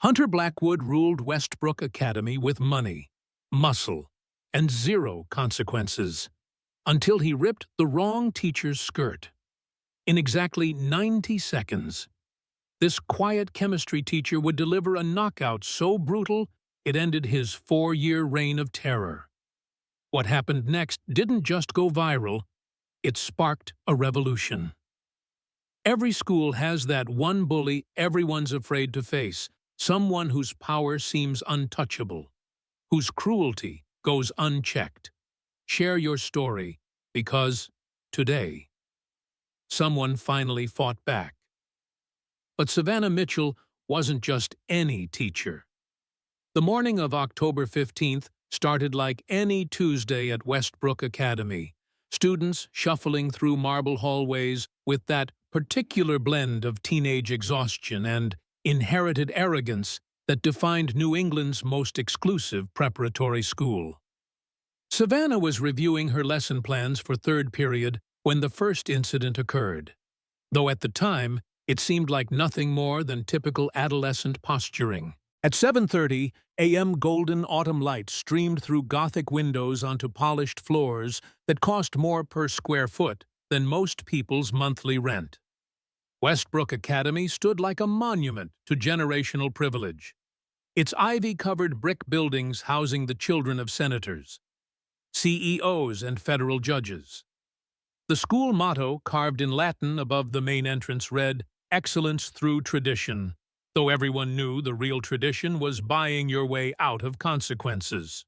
Hunter Blackwood ruled Westbrook Academy with money, muscle, and zero consequences, until he ripped the wrong teacher's skirt. In exactly 90 seconds, this quiet chemistry teacher would deliver a knockout so brutal it ended his 4-year reign of terror. What happened next didn't just go viral, it sparked a revolution. Every school has that one bully everyone's afraid to face, someone whose power seems untouchable, whose cruelty goes unchecked. Share your story, because today, someone finally fought back. But Savannah Mitchell wasn't just any teacher. The morning of October 15th started like any Tuesday at Westbrook Academy, students shuffling through marble hallways with that particular blend of teenage exhaustion and inherited arrogance that defined New England's most exclusive preparatory school. Savannah was reviewing her lesson plans for third period when the first incident occurred, though at the time it seemed like nothing more than typical adolescent posturing. At 7:30 a.m. golden autumn light streamed through Gothic windows onto polished floors that cost more per square foot than most people's monthly rent. Westbrook Academy stood like a monument to generational privilege, its ivy-covered brick buildings housing the children of senators, CEOs, and federal judges. The school motto, carved in Latin above the main entrance, read, "Excellence through tradition," though everyone knew the real tradition was buying your way out of consequences.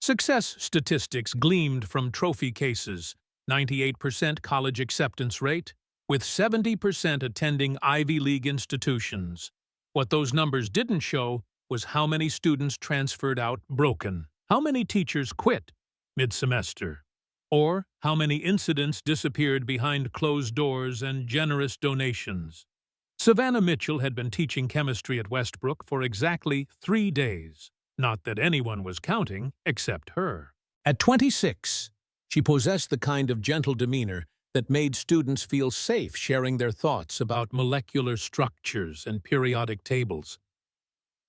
Success statistics gleamed from trophy cases, 98% college acceptance rate, with 70% attending Ivy League institutions. What those numbers didn't show was how many students transferred out broken, how many teachers quit mid-semester, or how many incidents disappeared behind closed doors and generous donations. Savannah Mitchell had been teaching chemistry at Westbrook for exactly 3 days, not that anyone was counting except her. At 26, she possessed the kind of gentle demeanor that made students feel safe sharing their thoughts about molecular structures and periodic tables.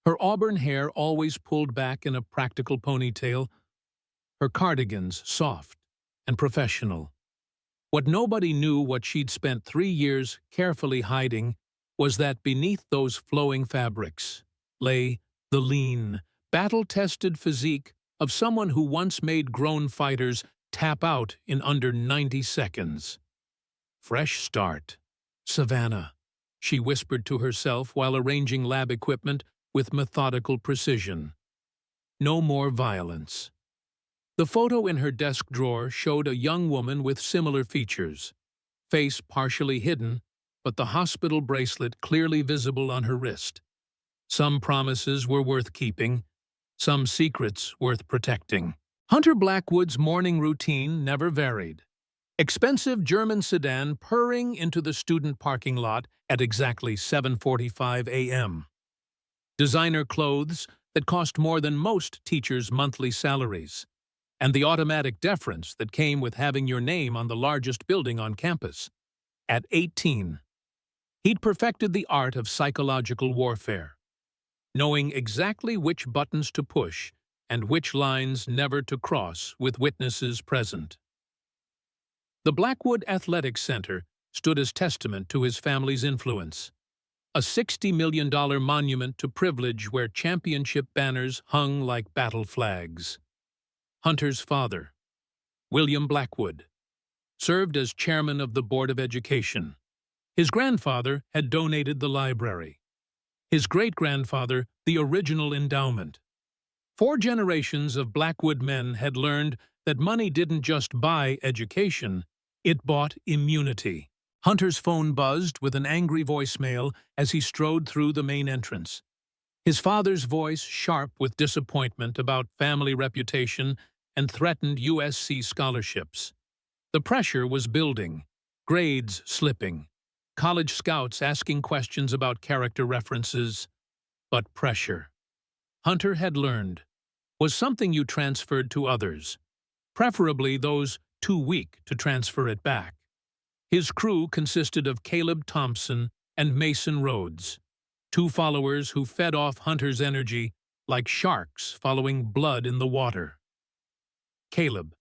Her auburn hair always pulled back in a practical ponytail, her cardigans soft and professional. What nobody knew, what she'd spent 3 years carefully hiding, was that beneath those flowing fabrics lay the lean, battle-tested physique of someone who once made grown fighters tap out in under 90 seconds. "Fresh start, Savannah," she whispered to herself while arranging lab equipment with methodical precision. "No more violence." The photo in her desk drawer showed a young woman with similar features, face partially hidden, but the hospital bracelet clearly visible on her wrist. Some promises were worth keeping, some secrets worth protecting. Hunter Blackwood's morning routine never varied. Expensive German sedan purring into the student parking lot at exactly 7:45 a.m. Designer clothes that cost more than most teachers' monthly salaries, and the automatic deference that came with having your name on the largest building on campus. At 18, he'd perfected the art of psychological warfare, knowing exactly which buttons to push and which lines never to cross with witnesses present. The Blackwood Athletic Center stood as testament to his family's influence, a $60 million monument to privilege where championship banners hung like battle flags. Hunter's father, William Blackwood, served as chairman of the Board of Education. His grandfather had donated the library. His great-grandfather, the original endowment. 4 generations of Blackwood men had learned that money didn't just buy education, it bought immunity. Hunter's phone buzzed with an angry voicemail as he strode through the main entrance. His father's voice sharp with disappointment about family reputation and threatened USC scholarships. The pressure was building, grades slipping, college scouts asking questions about character references. But pressure, Hunter had learned, was something you transferred to others, preferably those too weak to transfer it back. His crew consisted of Caleb Thompson and Mason Rhodes, two followers who fed off Hunter's energy like sharks following blood in the water. Caleb,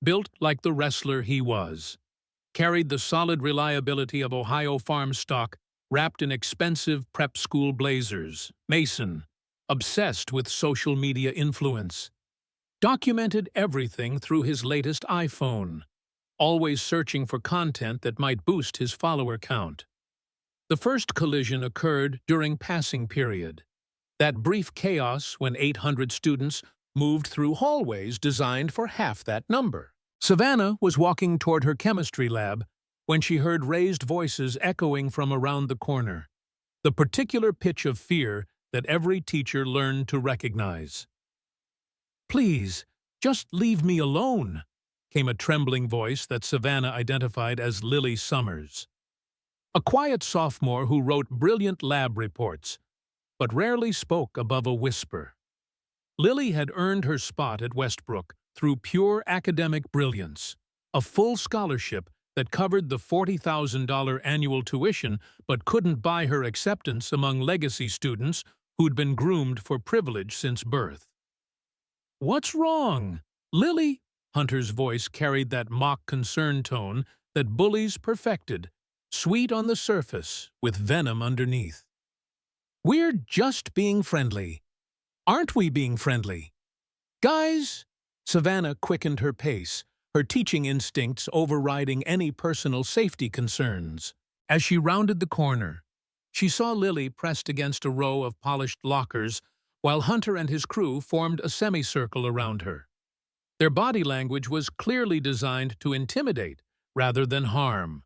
built like the wrestler he was, carried the solid reliability of Ohio farm stock wrapped in expensive prep school blazers. Mason, obsessed with social media influence, documented everything through his latest iPhone, always searching for content that might boost his follower count. The first collision occurred during passing period, that brief chaos when 800 students moved through hallways designed for half that number. Savannah was walking toward her chemistry lab when she heard raised voices echoing from around the corner, the particular pitch of fear that every teacher learned to recognize. "Please, just leave me alone," came a trembling voice that Savannah identified as Lily Summers, a quiet sophomore who wrote brilliant lab reports, but rarely spoke above a whisper. Lily had earned her spot at Westbrook through pure academic brilliance, a full scholarship that covered the $40,000 annual tuition but couldn't buy her acceptance among legacy students who'd been groomed for privilege since birth. "What's wrong, Lily?" Hunter's voice carried that mock concern tone that Bullies perfected, sweet on the surface with venom underneath. "We're just being friendly. Aren't we being friendly? Guys?" Savannah quickened her pace, her teaching instincts overriding any personal safety concerns. As she rounded the corner, she saw Lily pressed against a row of polished lockers while Hunter and his crew formed a semicircle around her. Their body language was clearly designed to intimidate rather than harm,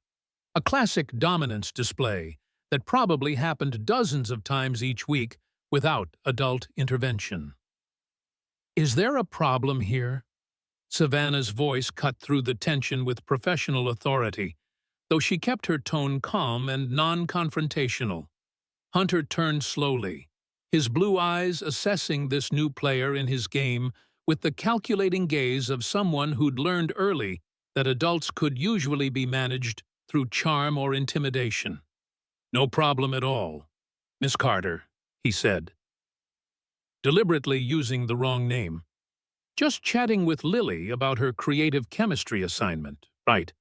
a classic dominance display that probably happened dozens of times each week without adult intervention. "Is there a problem here?" Savannah's voice cut through the tension with professional authority, though she kept her tone calm and non-confrontational. Hunter turned slowly, his blue eyes assessing this new player in his game with the calculating gaze of someone who'd learned early that adults could usually be managed through charm or intimidation. "No problem at all, Miss Carter," he said, deliberately using the wrong name. "Just chatting with Lily about her creative chemistry assignment, right?"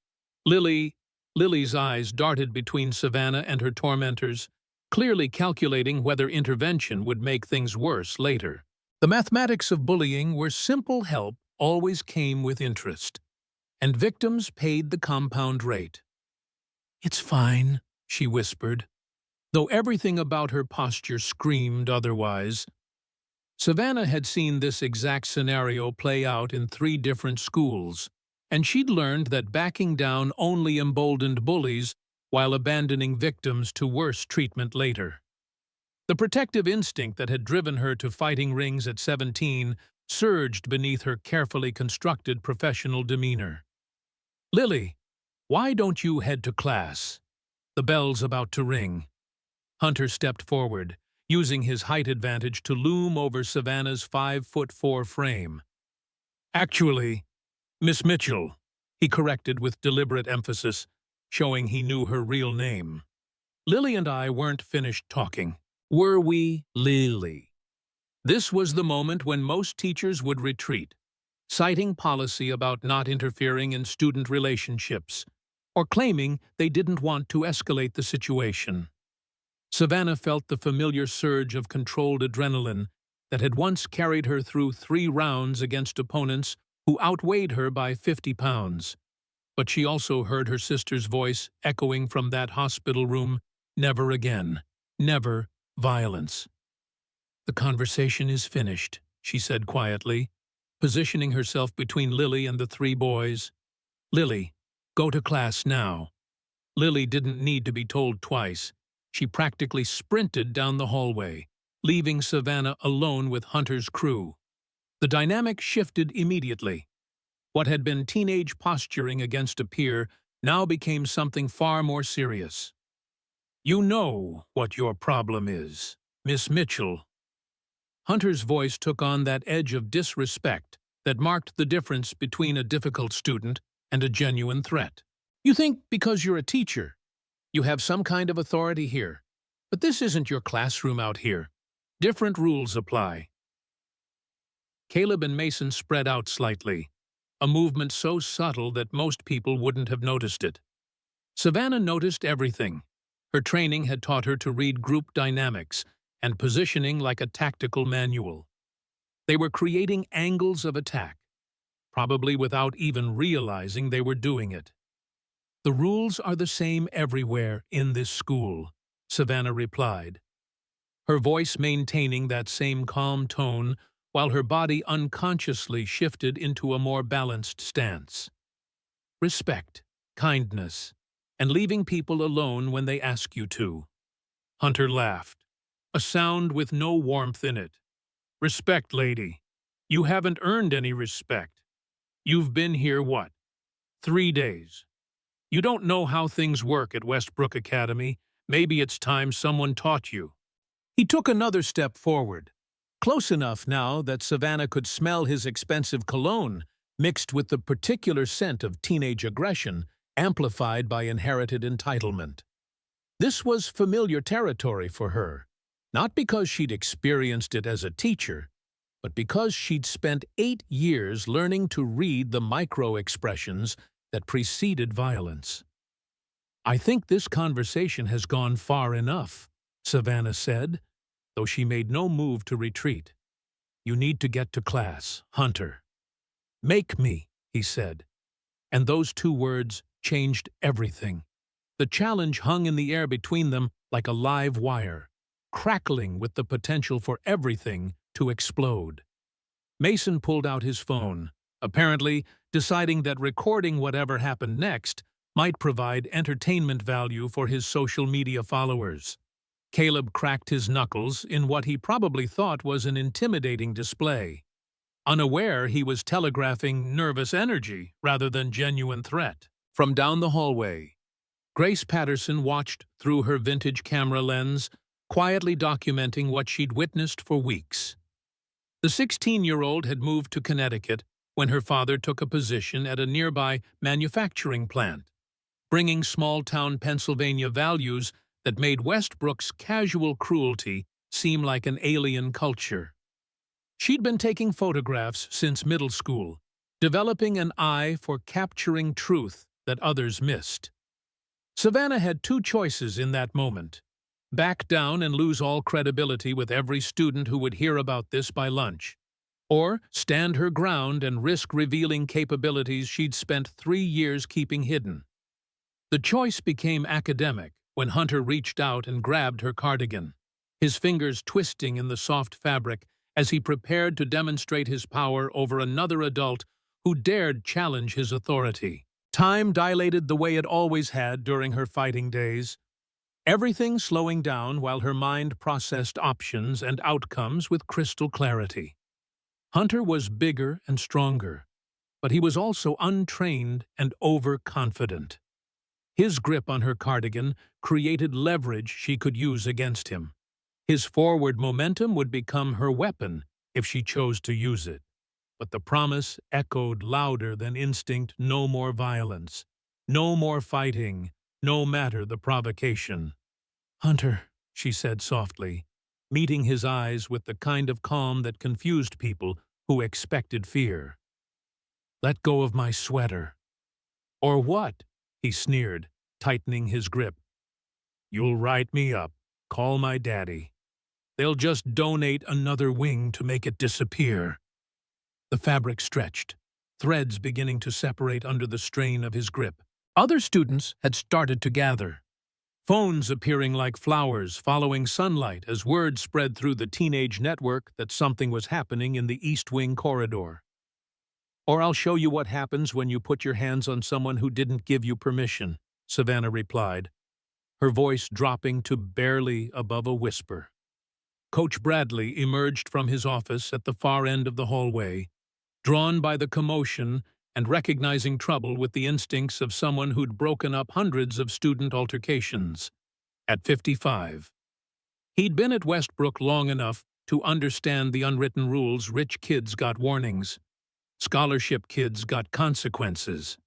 Lily's eyes darted between Savannah and her tormentors, clearly calculating whether intervention would make things worse later. The mathematics of bullying where simple help always came with interest, and victims paid the compound rate. "It's fine," she whispered, though everything about her posture screamed otherwise. Savannah had seen this exact scenario play out in 3 different schools, and she'd learned that backing down only emboldened bullies while abandoning victims to worse treatment later. The protective instinct that had driven her to fighting rings at 17 surged beneath her carefully constructed professional demeanor. "Lily, why don't you head to class? The bell's about to ring." Hunter stepped forward, using his height advantage to loom over Savannah's 5'4" frame. "Actually, Miss Mitchell," he corrected with deliberate emphasis, showing he knew her real name. "Lily and I weren't finished talking. Were we, Lily?" This was the moment when most teachers would retreat, citing policy about not interfering in student relationships, or claiming they didn't want to escalate the situation. Savannah felt the familiar surge of controlled adrenaline that had once carried her through 3 rounds against opponents who outweighed her by 50 pounds. But she also heard her sister's voice echoing from that hospital room, "Never again. Never violence." "The conversation is finished," she said quietly, positioning herself between Lily and the 3 boys. "Lily, go to class now." Lily didn't need to be told twice. She practically sprinted down the hallway, leaving Savannah alone with Hunter's crew. The dynamic shifted immediately. What had been teenage posturing against a peer now became something far more serious. "You know what your problem is, Miss Mitchell." Hunter's voice took on that edge of disrespect that marked the difference between a difficult student and a genuine threat. "You think because you're a teacher, you have some kind of authority here. But this isn't your classroom out here. Different rules apply. Caleb and Mason spread out slightly, a movement so subtle that most people wouldn't have noticed it. Savannah noticed everything. Her training had taught her to read group dynamics and positioning like a tactical manual. They were creating angles of attack, probably without even realizing they were doing it. "The rules are the same everywhere in this school," Savannah replied, her voice maintaining that same calm tone while her body unconsciously shifted into a more balanced stance. "Respect, kindness, and leaving people alone when they ask you to." Hunter laughed, a sound with no warmth in it. "Respect, lady. You haven't earned any respect. You've been here, what, 3 days? You don't know how things work at Westbrook Academy. Maybe it's time someone taught you." He took another step forward, close enough now that Savannah could smell his expensive cologne mixed with the particular scent of teenage aggression amplified by inherited entitlement. This was familiar territory for her, not because she'd experienced it as a teacher, but because she'd spent 8 years learning to read the micro-expressions that preceded violence. "I think this conversation has gone far enough," Savannah said, though she made no move to retreat. "You need to get to class, Hunter." "Make me," he said, and those 2 words changed everything. The challenge hung in the air between them like a live wire, crackling with the potential for everything to explode. Mason pulled out his phone, apparently deciding that recording whatever happened next might provide entertainment value for his social media followers. Caleb cracked his knuckles in what he probably thought was an intimidating display, unaware he was telegraphing nervous energy rather than genuine threat. From down the hallway, Grace Patterson watched through her vintage camera lens, quietly documenting what she'd witnessed for weeks. The 16-year-old had moved to Connecticut when her father took a position at a nearby manufacturing plant, bringing small-town Pennsylvania values that made Westbrook's casual cruelty seem like an alien culture. She'd been taking photographs since middle school, developing an eye for capturing truth that others missed. Savannah had 2 choices in that moment: back down and lose all credibility with every student who would hear about this by lunch, or stand her ground and risk revealing capabilities she'd spent 3 years keeping hidden. The choice became academic when Hunter reached out and grabbed her cardigan, his fingers twisting in the soft fabric as he prepared to demonstrate his power over another adult who dared challenge his authority. Time dilated the way it always had during her fighting days, everything slowing down while her mind processed options and outcomes with crystal clarity. Hunter was bigger and stronger, but he was also untrained and overconfident. His grip on her cardigan created leverage she could use against him. His forward momentum would become her weapon if she chose to use it. But the promise echoed louder than instinct: no more violence, no more fighting, no matter the provocation. "Hunter," she said softly, meeting his eyes with the kind of calm that confused people who expected fear. "Let go of my sweater." "Or what?" he sneered, tightening his grip. "You'll write me up, call my daddy. They'll just donate another wing to make it disappear." The fabric stretched, threads beginning to separate under the strain of his grip. Other students had started to gather, phones appearing like flowers following sunlight as word spread through the teenage network that something was happening in the East Wing corridor. "Or I'll show you what happens when you put your hands on someone who didn't give you permission," Savannah replied, her voice dropping to barely above a whisper. Coach Bradley emerged from his office at the far end of the hallway, drawn by the commotion and recognizing trouble with the instincts of someone who'd broken up hundreds of student altercations. At 55. He'd been at Westbrook long enough to understand the unwritten rules. Rich kids got warnings, scholarship kids got consequences,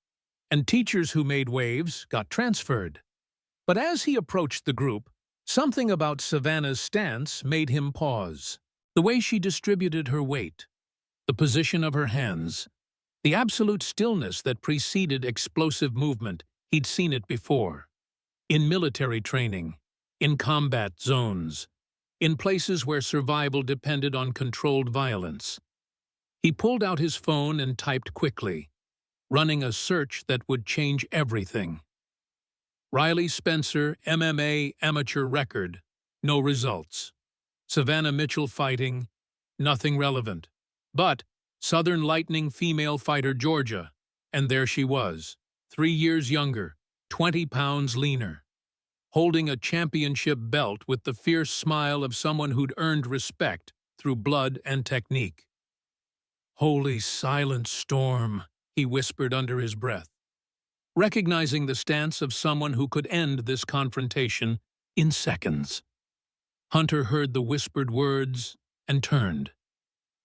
and teachers who made waves got transferred. But as he approached the group, Something about Savannah's stance made him pause. The way she distributed her weight, the position of her hands, the absolute stillness that preceded explosive movement. He'd seen it before. In military training, in combat zones, in places where survival depended on controlled violence. He pulled out his phone and typed quickly, running a search that would change everything. Riley Spencer, MMA amateur record, no results. Savannah Mitchell fighting, nothing relevant. But Southern Lightning female fighter Georgia, and there she was, 3 years younger, 20 pounds leaner, holding a championship belt with the fierce smile of someone who'd earned respect through blood and technique. "Holy silent storm," he whispered under his breath, recognizing the stance of someone who could end this confrontation in seconds. Hunter heard the whispered words and turned,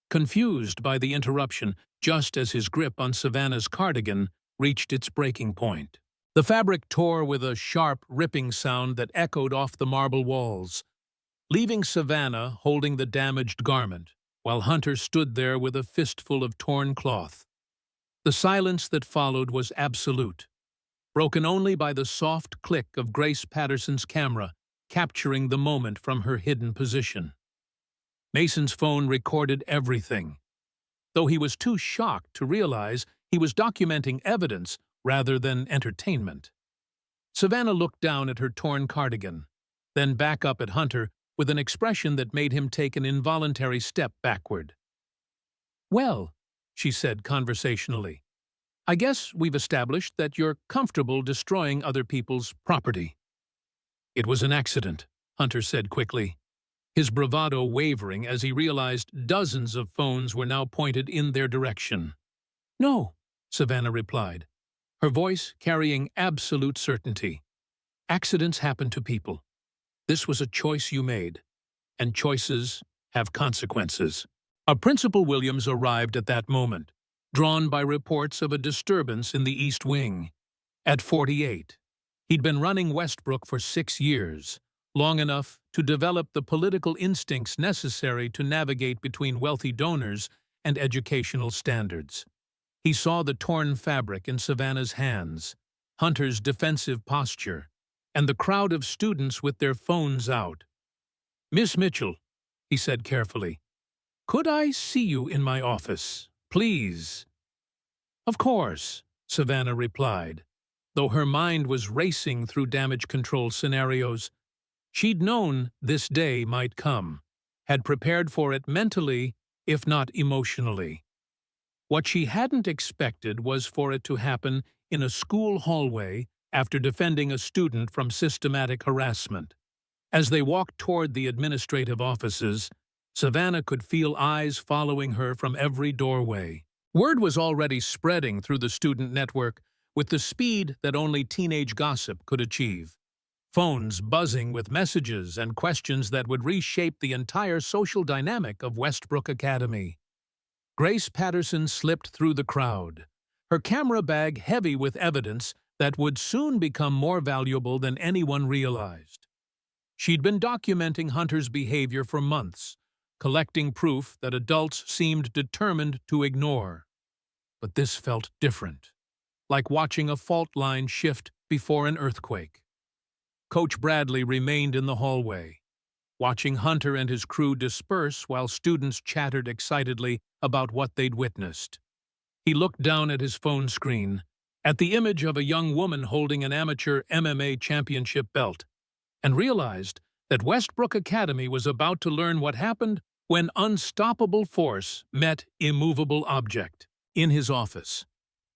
confused by the interruption just as his grip on Savannah's cardigan reached its breaking point. The fabric tore with a sharp, ripping sound that echoed off the marble walls, leaving Savannah holding the damaged garment, while Hunter stood there with a fistful of torn cloth. The silence that followed was absolute, broken only by the soft click of Grace Patterson's camera capturing the moment from her hidden position. Mason's phone recorded everything, though he was too shocked to realize he was documenting evidence rather than entertainment. Savannah looked down at her torn cardigan, then back up at Hunter with an expression that made him take an involuntary step backward. "Well," she said conversationally, "I guess we've established that you're comfortable destroying other people's property." "It was an accident," Hunter said quickly, his bravado wavering as he realized dozens of phones were now pointed in their direction. "No," Savannah replied, her voice carrying absolute certainty. "Accidents happen to people. This was a choice you made, and choices have consequences." A Principal Williams arrived at that moment, drawn by reports of a disturbance in the East Wing. At 48, he'd been running Westbrook for 6 years, long enough to develop the political instincts necessary to navigate between wealthy donors and educational standards. He saw the torn fabric in Savannah's hands, Hunter's defensive posture, and the crowd of students with their phones out. "Miss Mitchell," he said carefully, "could I see you in my office, please?" "Of course," Savannah replied, though her mind was racing through damage control scenarios. She'd known this day might come, had prepared for it mentally, if not emotionally. What she hadn't expected was for it to happen in a school hallway after defending a student from systematic harassment. As they walked toward the administrative offices, Savannah could feel eyes following her from every doorway. Word was already spreading through the student network with the speed that only teenage gossip could achieve. Phones buzzing with messages and questions that would reshape the entire social dynamic of Westbrook Academy. Grace Patterson slipped through the crowd, her camera bag heavy with evidence that would soon become more valuable than anyone realized. She'd been documenting Hunter's behavior for months, collecting proof that adults seemed determined to ignore. But this felt different, like watching a fault line shift before an earthquake. Coach Bradley remained in the hallway, watching Hunter and his crew disperse while students chattered excitedly about what they'd witnessed. He looked down at his phone screen, at the image of a young woman holding an amateur MMA championship belt, and realized that Westbrook Academy was about to learn what happened when unstoppable force met immovable object. In his office,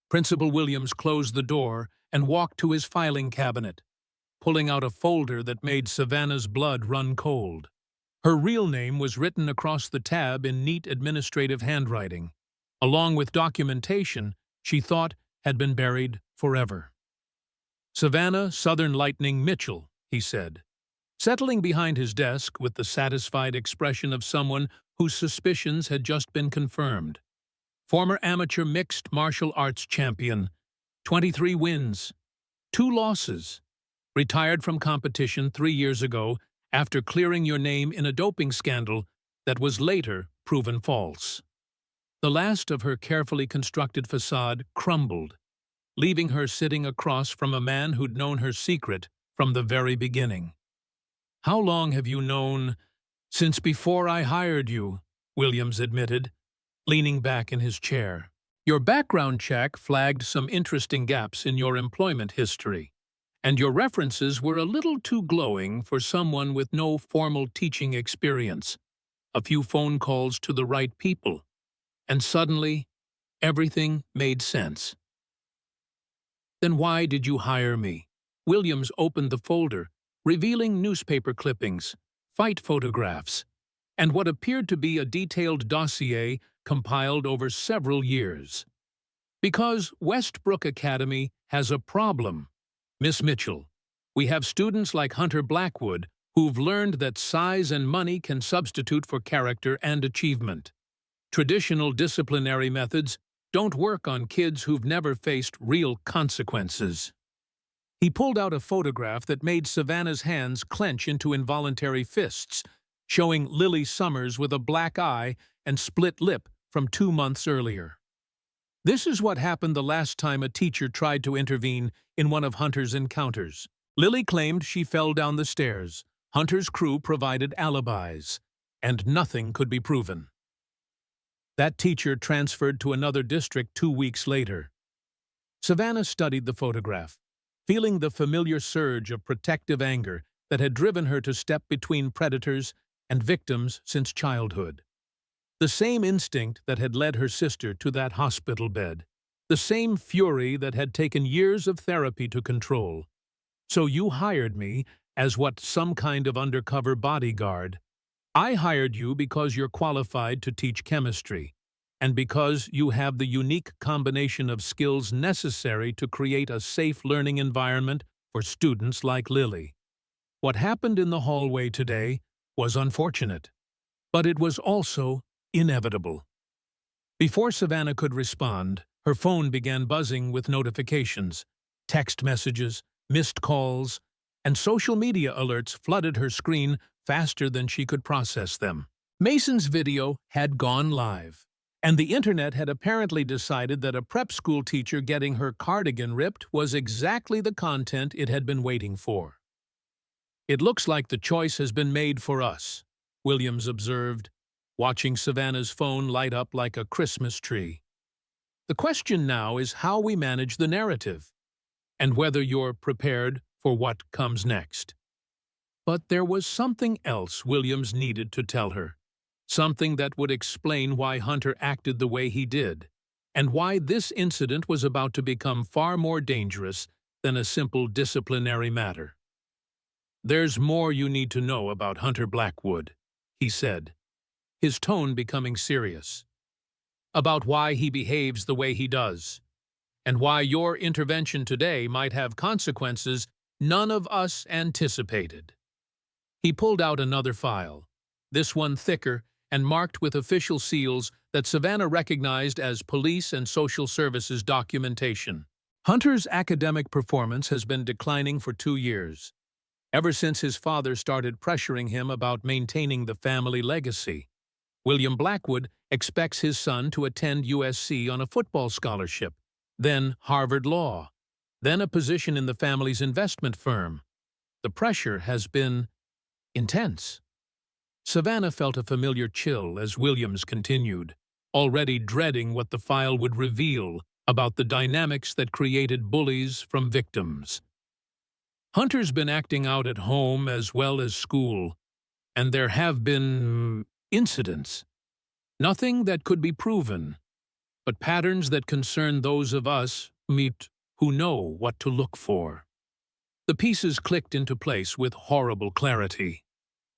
Principal Williams closed the door and walked to his filing cabinet, pulling out a folder that made Savannah's blood run cold. Her real name was written across the tab in neat administrative handwriting, along with documentation she thought had been buried forever. "Savannah Southern Lightning Mitchell," he said, settling behind his desk with the satisfied expression of someone whose suspicions had just been confirmed. Former amateur mixed martial arts champion, 23 wins, 2 losses. Retired from competition 3 years ago after clearing your name in a doping scandal that was later proven false. The last of her carefully constructed facade crumbled, leaving her sitting across from a man who'd known her secret from the very beginning. "How long have you known?" "Since before I hired you," Williams admitted, leaning back in his chair. "Your background check flagged some interesting gaps in your employment history, and your references were a little too glowing for someone with no formal teaching experience. A few phone calls to the right people, and suddenly, everything made sense." "Then why did you hire me?" Williams opened the folder, revealing newspaper clippings, fight photographs, and what appeared to be a detailed dossier compiled over several years. "Because Westbrook Academy has a problem, Miss Mitchell. We have students like Hunter Blackwood who've learned that size and money can substitute for character and achievement. Traditional disciplinary methods don't work on kids who've never faced real consequences." He pulled out a photograph that made Savannah's hands clench into involuntary fists, showing Lily Summers with a black eye and split lip from 2 months earlier. This is what happened the last time a teacher tried to intervene in one of Hunter's encounters. Lily claimed she fell down the stairs. Hunter's crew provided alibis, and nothing could be proven. That teacher transferred to another district 2 weeks later. Savannah studied the photograph, feeling the familiar surge of protective anger that had driven her to step between predators and victims since childhood. The same instinct that had led her sister to that hospital bed. The same fury that had taken years of therapy to control. "So you hired me as what, some kind of undercover bodyguard? I hired you because you're qualified to teach chemistry, and because you have the unique combination of skills necessary to create a safe learning environment for students like Lily. What happened in the hallway today was unfortunate, but it was also inevitable." Before Savannah could respond, her phone began buzzing with notifications. Text messages, missed calls, and social media alerts flooded her screen faster than she could process them. Mason's video had gone live, and the internet had apparently decided that a prep school teacher getting her cardigan ripped was exactly the content it had been waiting for. "It looks like the choice has been made for us," Williams observed, watching Savannah's phone light up like a Christmas tree. "The question now is how we manage the narrative, and whether you're prepared for what comes next." But there was something else Williams needed to tell her. Something that would explain why Hunter acted the way he did, and why this incident was about to become far more dangerous than a simple disciplinary matter. "There's more you need to know about Hunter Blackwood," he said, his tone becoming serious. "About why he behaves the way he does, and why your intervention today might have consequences none of us anticipated." He pulled out another file, this one thicker and marked with official seals that Savannah recognized as police and social services documentation. Hunter's academic performance has been declining for 2 years, ever since his father started pressuring him about maintaining the family legacy. William Blackwood expects his son to attend USC on a football scholarship, then Harvard Law, then a position in the family's investment firm. The pressure has been intense. Savannah felt a familiar chill as Williams continued, already dreading what the file would reveal about the dynamics that created bullies from victims. "Hunter's been acting out at home as well as school, and there have been incidents. Nothing that could be proven, but patterns that concern those of us who know what to look for." The pieces clicked into place with horrible clarity.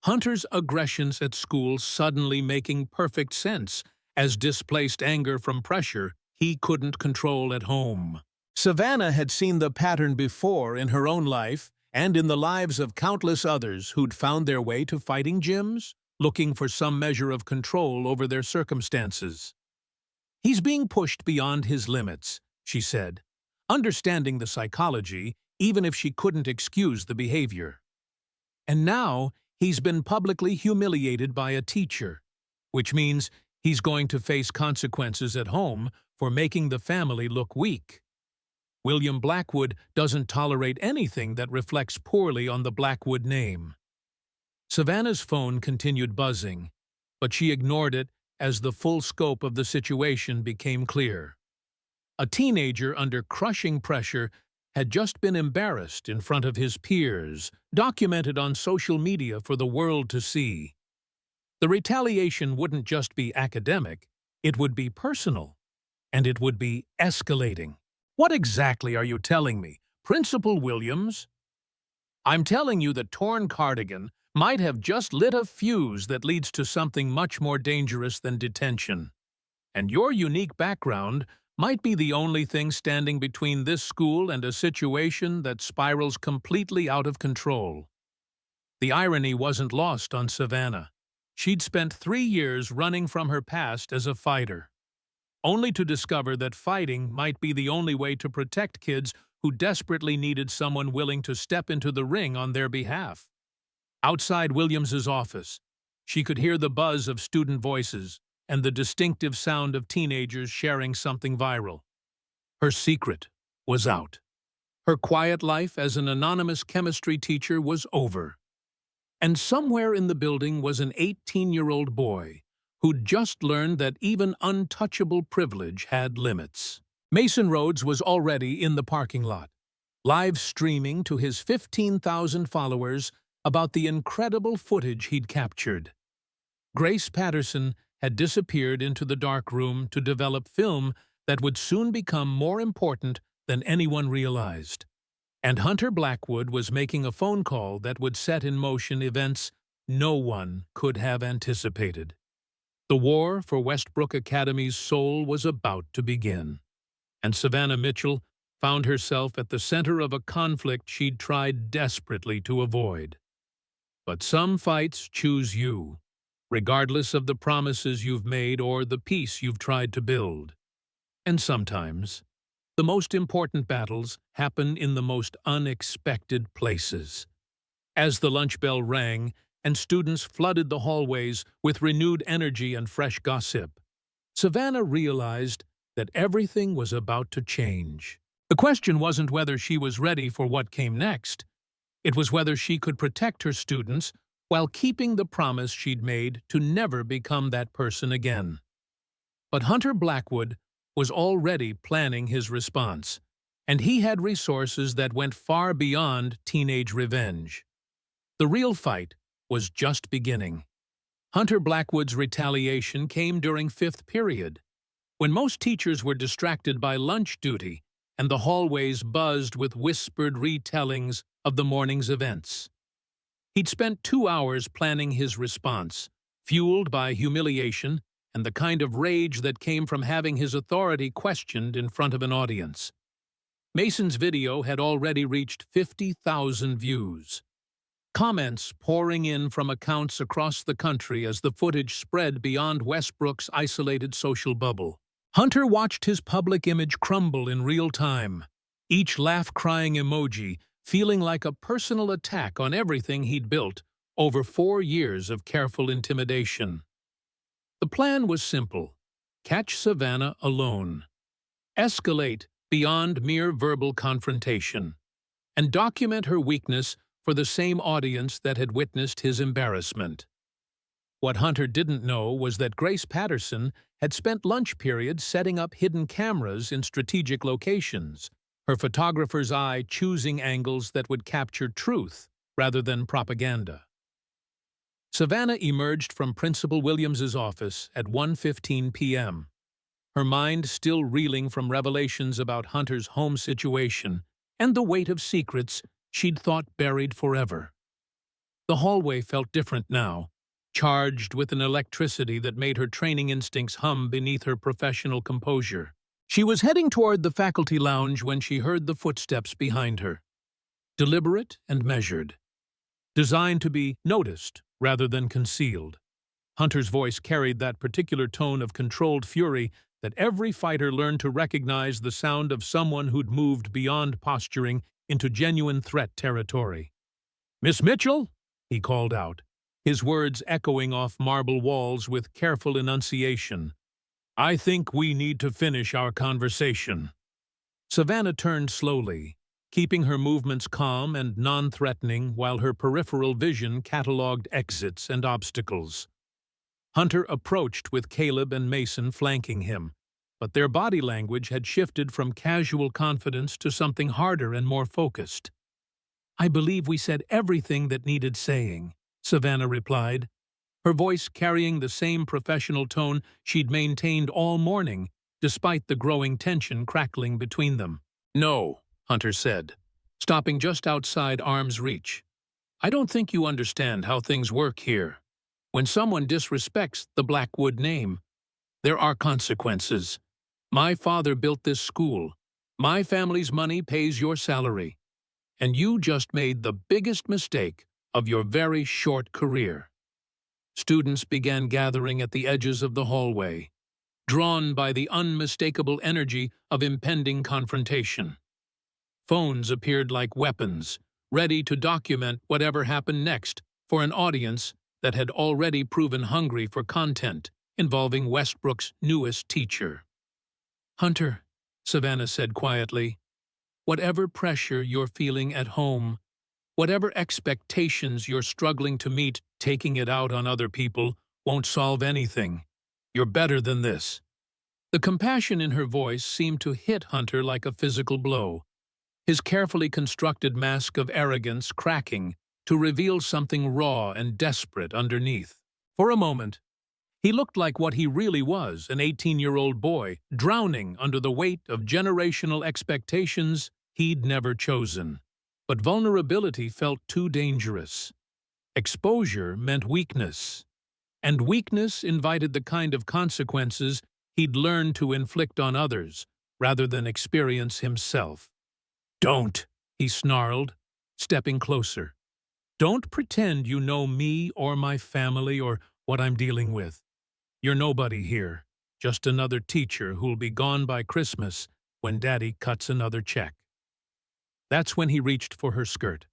Hunter's aggressions at school suddenly making perfect sense as displaced anger from pressure he couldn't control at home. Savannah had seen the pattern before in her own life and in the lives of countless others who'd found their way to fighting gyms, looking for some measure of control over their circumstances. "He's being pushed beyond his limits," she said, understanding the psychology even if she couldn't excuse the behavior. "And now He's been publicly humiliated by a teacher, which means he's going to face consequences at home for making the family look weak. William Blackwood doesn't tolerate anything that reflects poorly on the Blackwood name. Savannah's phone continued buzzing, but she ignored it as the full scope of the situation became clear. A teenager under crushing pressure had just been embarrassed in front of his peers, documented on social media for the world to see. The retaliation wouldn't just be academic, it would be personal, and it would be escalating. What exactly are you telling me, Principal Williams? I'm telling you the torn cardigan might have just lit a fuse that leads to something much more dangerous than detention. And your unique background might be the only thing standing between this school and a situation that spirals completely out of control. The irony wasn't lost on Savannah. She'd spent 3 years running from her past as a fighter, only to discover that fighting might be the only way to protect kids who desperately needed someone willing to step into the ring on their behalf. Outside Williams's office, she could hear the buzz of student voices and the distinctive sound of teenagers sharing something viral. Her secret was out. Her quiet life as an anonymous chemistry teacher was over. And somewhere in the building was an 18-year-old boy who'd just learned that even untouchable privilege had limits. Mason Rhodes was already in the parking lot, live streaming to his 15,000 followers about the incredible footage he'd captured. Grace Patterson had disappeared into the dark room to develop film that would soon become more important than anyone realized. And Hunter Blackwood was making a phone call that would set in motion events no one could have anticipated. The war for Westbrook Academy's soul was about to begin, and Savannah Mitchell found herself at the center of a conflict she'd tried desperately to avoid. But some fights choose you, regardless of the promises you've made or the peace you've tried to build. And sometimes, the most important battles happen in the most unexpected places. As the lunch bell rang and students flooded the hallways with renewed energy and fresh gossip, Savannah realized that everything was about to change. The question wasn't whether she was ready for what came next. It was whether she could protect her students while keeping the promise she'd made to never become that person again. But Hunter Blackwood was already planning his response, and he had resources that went far beyond teenage revenge. The real fight was just beginning. Hunter Blackwood's retaliation came during fifth period, when most teachers were distracted by lunch duty and the hallways buzzed with whispered retellings of the morning's events. He'd spent 2 hours planning his response, fueled by humiliation and the kind of rage that came from having his authority questioned in front of an audience. Mason's video had already reached 50,000 views. Comments pouring in from accounts across the country as the footage spread beyond Westbrook's isolated social bubble. Hunter watched his public image crumble in real time, each laugh-crying emoji feeling like a personal attack on everything he'd built over 4 years of careful intimidation. The plan was simple: catch Savannah alone, escalate beyond mere verbal confrontation, and document her weakness for the same audience that had witnessed his embarrassment. What Hunter didn't know was that Grace Patterson had spent lunch periods setting up hidden cameras in strategic locations, her photographer's eye choosing angles that would capture truth rather than propaganda. Savannah emerged from Principal Williams's office at 1:15 p.m., her mind still reeling from revelations about Hunter's home situation and the weight of secrets she'd thought buried forever. The hallway felt different now, charged with an electricity that made her training instincts hum beneath her professional composure. She was heading toward the faculty lounge when she heard the footsteps behind her, deliberate and measured, designed to be noticed rather than concealed. Hunter's voice carried that particular tone of controlled fury that every fighter learned to recognize the sound of someone who'd moved beyond posturing into genuine threat territory. "Miss Mitchell," he called out, his words echoing off marble walls with careful enunciation. "I think we need to finish our conversation." Savannah turned slowly, keeping her movements calm and non-threatening while her peripheral vision catalogued exits and obstacles. Hunter approached with Caleb and Mason flanking him, but their body language had shifted from casual confidence to something harder and more focused. "I believe we said everything that needed saying," Savannah replied, her voice carrying the same professional tone she'd maintained all morning, despite the growing tension crackling between them. "No," Hunter said, stopping just outside arm's reach. "I don't think you understand how things work here. When someone disrespects the Blackwood name, there are consequences. My father built this school. My family's money pays your salary. And you just made the biggest mistake of your very short career." Students began gathering at the edges of the hallway, drawn by the unmistakable energy of impending confrontation. Phones appeared like weapons, ready to document whatever happened next for an audience that had already proven hungry for content involving Westbrook's newest teacher. "Hunter," Savannah said quietly, "whatever pressure you're feeling at home, whatever expectations you're struggling to meet, taking it out on other people won't solve anything. You're better than this." The compassion in her voice seemed to hit Hunter like a physical blow, his carefully constructed mask of arrogance cracking to reveal something raw and desperate underneath. For a moment, he looked like what he really was, an 18-year-old boy, drowning under the weight of generational expectations he'd never chosen. But vulnerability felt too dangerous. Exposure meant weakness, and weakness invited the kind of consequences he'd learned to inflict on others rather than experience himself. "Don't," he snarled, stepping closer. "Don't pretend you know me or my family or what I'm dealing with. You're nobody here, just another teacher who'll be gone by Christmas when Daddy cuts another check." That's when he reached for her skirt.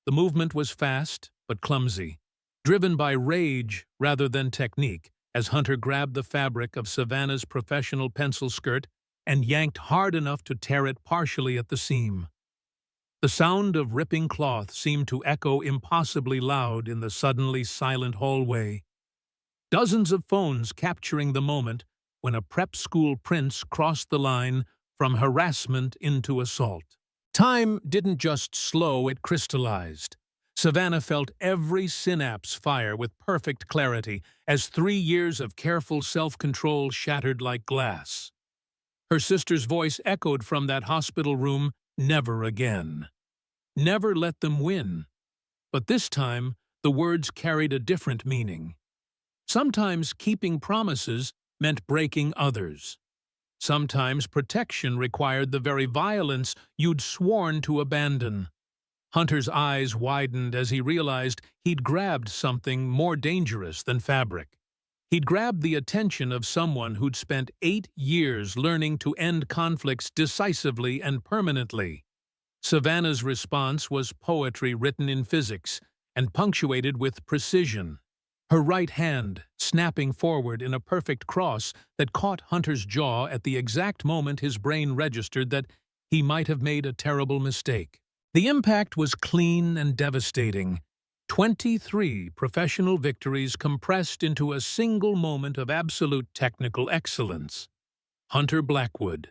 The movement was fast but clumsy, driven by rage rather than technique, as Hunter grabbed the fabric of Savannah's professional pencil skirt and yanked hard enough to tear it partially at the seam. The sound of ripping cloth seemed to echo impossibly loud in the suddenly silent hallway. Dozens of phones capturing the moment when a prep school prince crossed the line from harassment into assault. Time didn't just slow, it crystallized. Savannah felt every synapse fire with perfect clarity as 3 years of careful self-control shattered like glass. Her sister's voice echoed from that hospital room, "Never again. Never let them win." But this time, the words carried a different meaning. Sometimes keeping promises meant breaking others. Sometimes protection required the very violence you'd sworn to abandon. Hunter's eyes widened as he realized he'd grabbed something more dangerous than fabric. He'd grabbed the attention of someone who'd spent 8 years learning to end conflicts decisively and permanently. Savannah's response was poetry written in physics and punctuated with precision. Her right hand snapping forward in a perfect cross that caught Hunter's jaw at the exact moment his brain registered that he might have made a terrible mistake. The impact was clean and devastating. 23 professional victories compressed into a single moment of absolute technical excellence. Hunter Blackwood,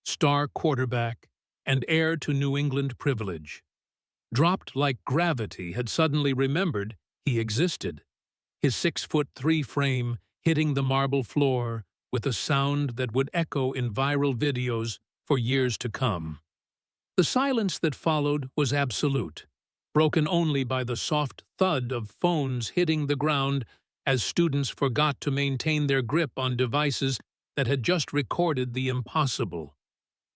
star quarterback and heir to New England privilege, dropped like gravity, had suddenly remembered he existed. His 6'3" frame hitting the marble floor with a sound that would echo in viral videos for years to come. The silence that followed was absolute, broken only by the soft thud of phones hitting the ground as students forgot to maintain their grip on devices that had just recorded the impossible.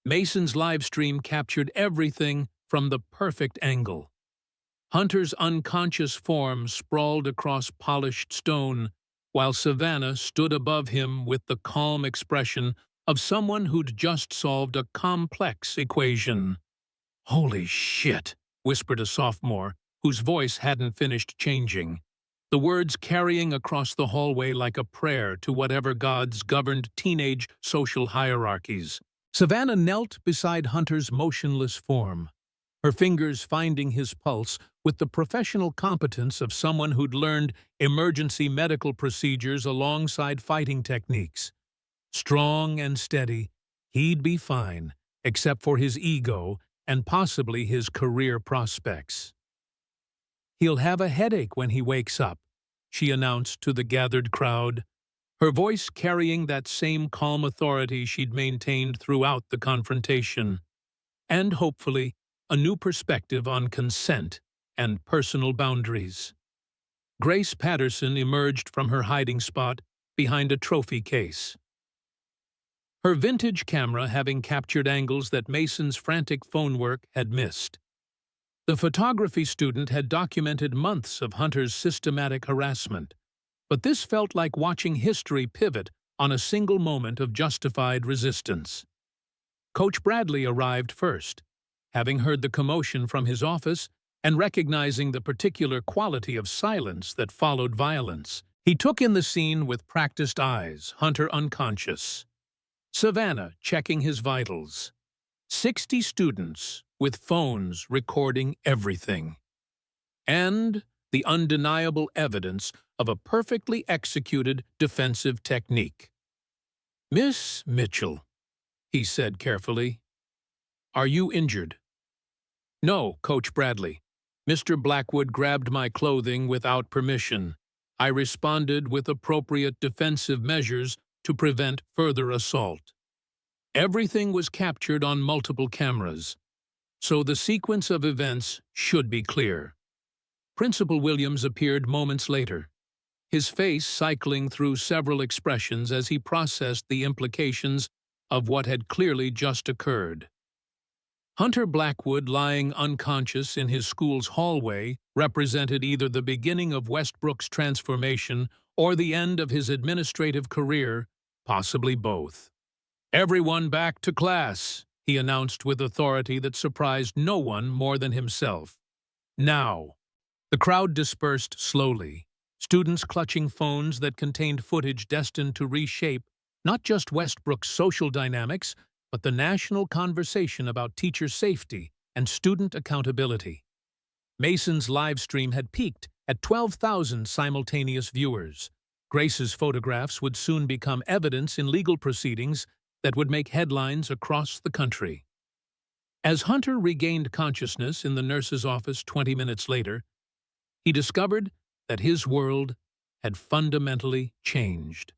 Mason's live stream captured everything from the perfect angle. Hunter's unconscious form sprawled across polished stone, while Savannah stood above him with the calm expression of someone who'd just solved a complex equation. "Holy shit," whispered a sophomore, whose voice hadn't finished changing. the words carrying across the hallway like a prayer to whatever gods governed teenage social hierarchies. Savannah knelt beside Hunter's motionless form, her fingers finding his pulse with the professional competence of someone who'd learned emergency medical procedures alongside fighting techniques. Strong and steady, he'd be fine, except for his ego and possibly his career prospects. "He'll have a headache when he wakes up," she announced to the gathered crowd, her voice carrying that same calm authority she'd maintained throughout the confrontation. And hopefully, a new perspective on consent and personal boundaries. Grace Patterson emerged from her hiding spot behind a trophy case, her vintage camera having captured angles that Mason's frantic phone work had missed. The photography student had documented months of Hunter's systematic harassment, but this felt like watching history pivot on a single moment of justified resistance. Coach Bradley arrived first, having heard the commotion from his office and recognizing the particular quality of silence that followed violence. He took in the scene with practiced eyes, Hunter unconscious, Savannah checking his vitals, 60 students with phones recording everything, and the undeniable evidence of a perfectly executed defensive technique. "Miss Mitchell," he said carefully, "are you injured?" "No, Coach Bradley. Mr. Blackwood grabbed my clothing without permission. I responded with appropriate defensive measures to prevent further assault." Everything was captured on multiple cameras, so the sequence of events should be clear. Principal Williams appeared moments later, his face cycling through several expressions as he processed the implications of what had clearly just occurred. Hunter Blackwood lying unconscious in his school's hallway represented either the beginning of Westbrook's transformation or the end of his administrative career, possibly both. "Everyone back to class," he announced with authority that surprised no one more than himself. "Now." The crowd dispersed slowly, students clutching phones that contained footage destined to reshape not just Westbrook's social dynamics, but the national conversation about teacher safety and student accountability. Mason's live stream had peaked at 12,000 simultaneous viewers. Grace's photographs would soon become evidence in legal proceedings that would make headlines across the country. As Hunter regained consciousness in the nurse's office 20 minutes later, he discovered that his world had fundamentally changed.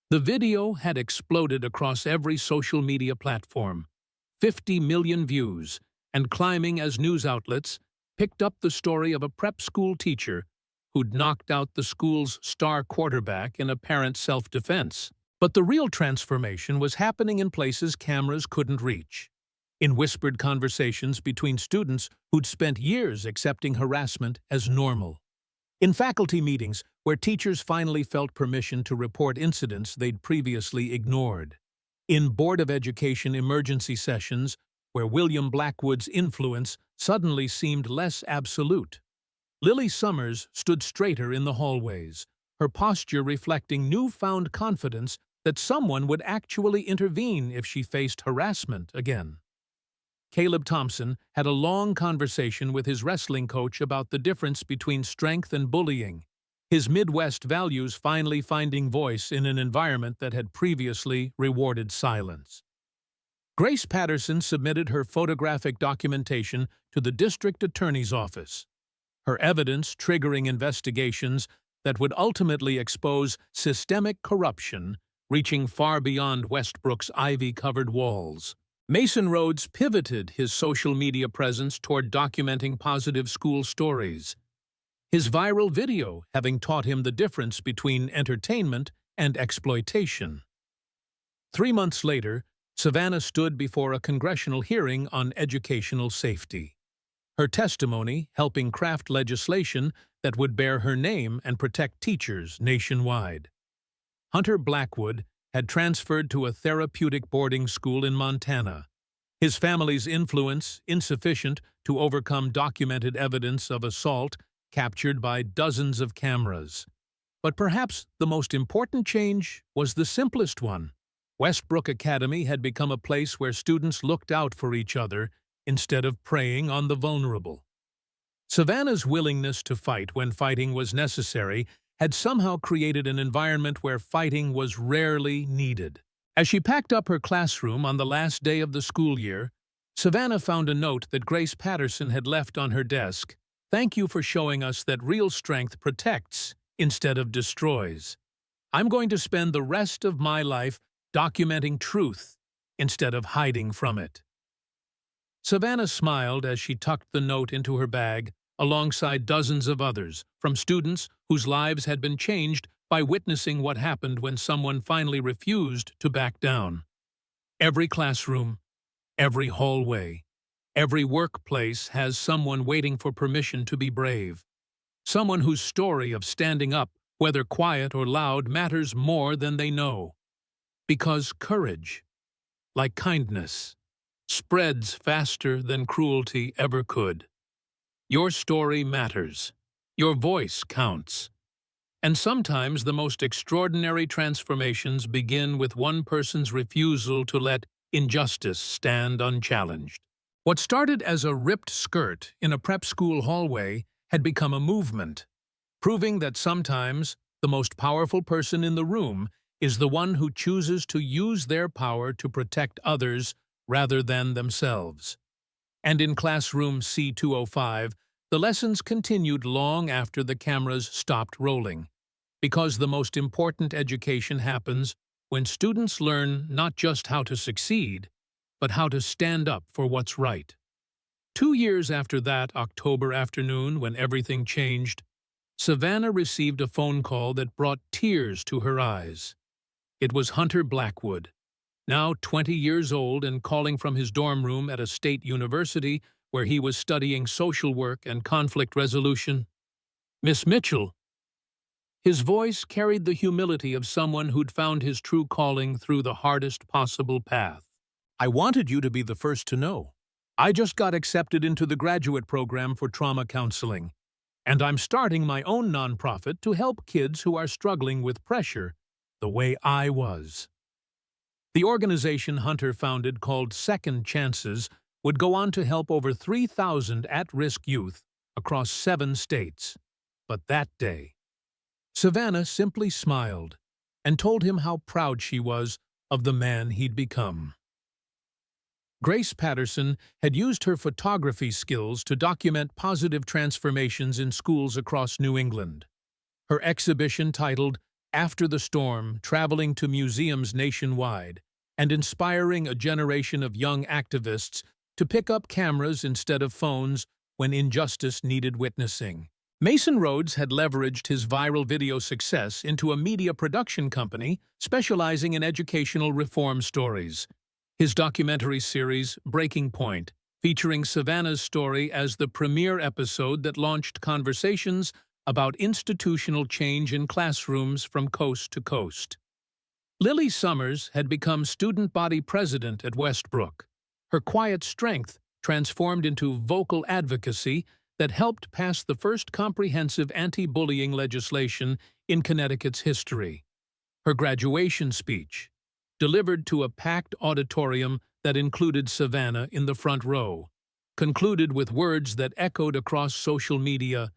The video had exploded across every social media platform, 50 million views, and climbing as news outlets picked up the story of a prep school teacher who'd knocked out the school's star quarterback in apparent self-defense. But the real transformation was happening in places cameras couldn't reach, in whispered conversations between students who'd spent years accepting harassment as normal, in faculty meetings where teachers finally felt permission to report incidents they'd previously ignored, in Board of Education emergency sessions where William Blackwood's influence suddenly seemed less absolute. Lily Summers stood straighter in the hallways, her posture reflecting newfound confidence that someone would actually intervene if she faced harassment again. Caleb Thompson had a long conversation with his wrestling coach about the difference between strength and bullying, his Midwest values finally finding voice in an environment that had previously rewarded silence. Grace Patterson submitted her photographic documentation to the district attorney's office, her evidence triggering investigations that would ultimately expose systemic corruption reaching far beyond Westbrook's ivy-covered walls. Mason Rhodes pivoted his social media presence toward documenting positive school stories, his viral video having taught him the difference between entertainment and exploitation. 3 months later, Savannah stood before a congressional hearing on educational safety, her testimony helping craft legislation that would bear her name and protect teachers nationwide. Hunter Blackwood had transferred to a therapeutic boarding school in Montana, his family's influence insufficient to overcome documented evidence of assault captured by dozens of cameras. But perhaps the most important change was the simplest one. Westbrook Academy had become a place where students looked out for each other instead of preying on the vulnerable. Savannah's willingness to fight when fighting was necessary had somehow created an environment where fighting was rarely needed. As she packed up her classroom on the last day of the school year, Savannah found a note that Grace Patterson had left on her desk. "Thank you for showing us that real strength protects instead of destroys. I'm going to spend the rest of my life documenting truth instead of hiding from it." Savannah smiled as she tucked the note into her bag, alongside dozens of others, from students whose lives had been changed by witnessing what happened when someone finally refused to back down. Every classroom, every hallway, every workplace has someone waiting for permission to be brave. Someone whose story of standing up, whether quiet or loud, matters more than they know. Because courage, like kindness, spreads faster than cruelty ever could. Your story matters. Your voice counts. And sometimes the most extraordinary transformations begin with one person's refusal to let injustice stand unchallenged. What started as a ripped skirt in a prep school hallway had become a movement, proving that sometimes the most powerful person in the room is the one who chooses to use their power to protect others rather than themselves. And in classroom C205, the lessons continued long after the cameras stopped rolling, because the most important education happens when students learn not just how to succeed, but how to stand up for what's right. 2 years after that October afternoon when everything changed, Savannah received a phone call that brought tears to her eyes. It was Hunter Blackwood, now 20 years old and calling from his dorm room at a state university where he was studying social work and conflict resolution. "Miss Mitchell." His voice carried the humility of someone who'd found his true calling through the hardest possible path. "I wanted you to be the first to know. I just got accepted into the graduate program for trauma counseling, and I'm starting my own nonprofit to help kids who are struggling with pressure the way I was." The organization Hunter founded, called Second Chances, would go on to help over 3,000 at-risk youth across 7 states. But that day, Savannah simply smiled and told him how proud she was of the man he'd become. Grace Patterson had used her photography skills to document positive transformations in schools across New England. Her exhibition, titled "After the Storm," traveling to museums nationwide and inspiring a generation of young activists to pick up cameras instead of phones when injustice needed witnessing. Mason Rhodes had leveraged his viral video success into a media production company specializing in educational reform stories. His documentary series, Breaking Point, featuring Savannah's story as the premiere episode that launched conversations about institutional change in classrooms from coast to coast. Lily Summers had become student body president at Westbrook. Her quiet strength transformed into vocal advocacy that helped pass the first comprehensive anti-bullying legislation in Connecticut's history. Her graduation speech, delivered to a packed auditorium that included Savannah in the front row, concluded with words that echoed across social media: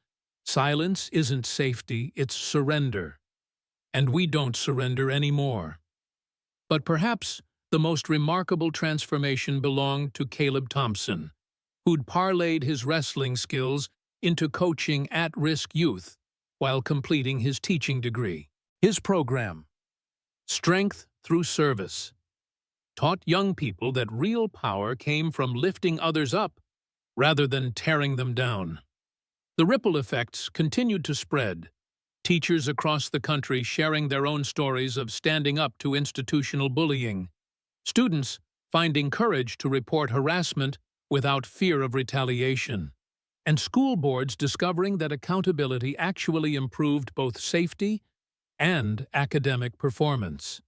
"Silence isn't safety, it's surrender. And we don't surrender anymore." But perhaps the most remarkable transformation belonged to Caleb Thompson, who'd parlayed his wrestling skills into coaching at-risk youth while completing his teaching degree. His program, Strength Through Service, taught young people that real power came from lifting others up rather than tearing them down. The ripple effects continued to spread, teachers across the country sharing their own stories of standing up to institutional bullying, students finding courage to report harassment without fear of retaliation, and school boards discovering that accountability actually improved both safety and academic performance.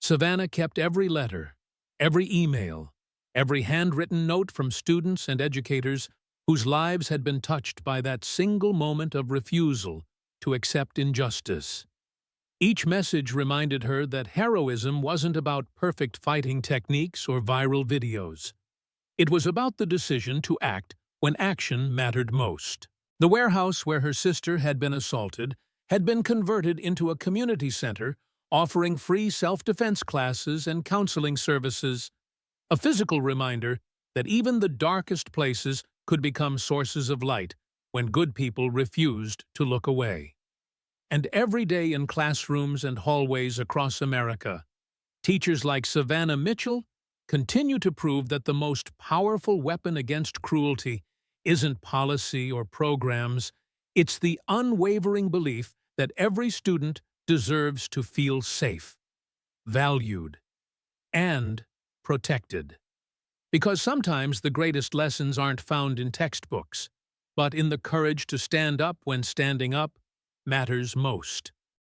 Savannah kept every letter, every email, every handwritten note from students and educators, whose lives had been touched by that single moment of refusal to accept injustice. Each message reminded her that heroism wasn't about perfect fighting techniques or viral videos. It was about the decision to act when action mattered most. The warehouse where her sister had been assaulted had been converted into a community center offering free self-defense classes and counseling services, a physical reminder that even the darkest places could become sources of light when good people refused to look away. And every day in classrooms and hallways across America, teachers like Savannah Mitchell continue to prove that the most powerful weapon against cruelty isn't policy or programs, it's the unwavering belief that every student deserves to feel safe, valued, and protected. Because sometimes the greatest lessons aren't found in textbooks, but in the courage to stand up when standing up matters most.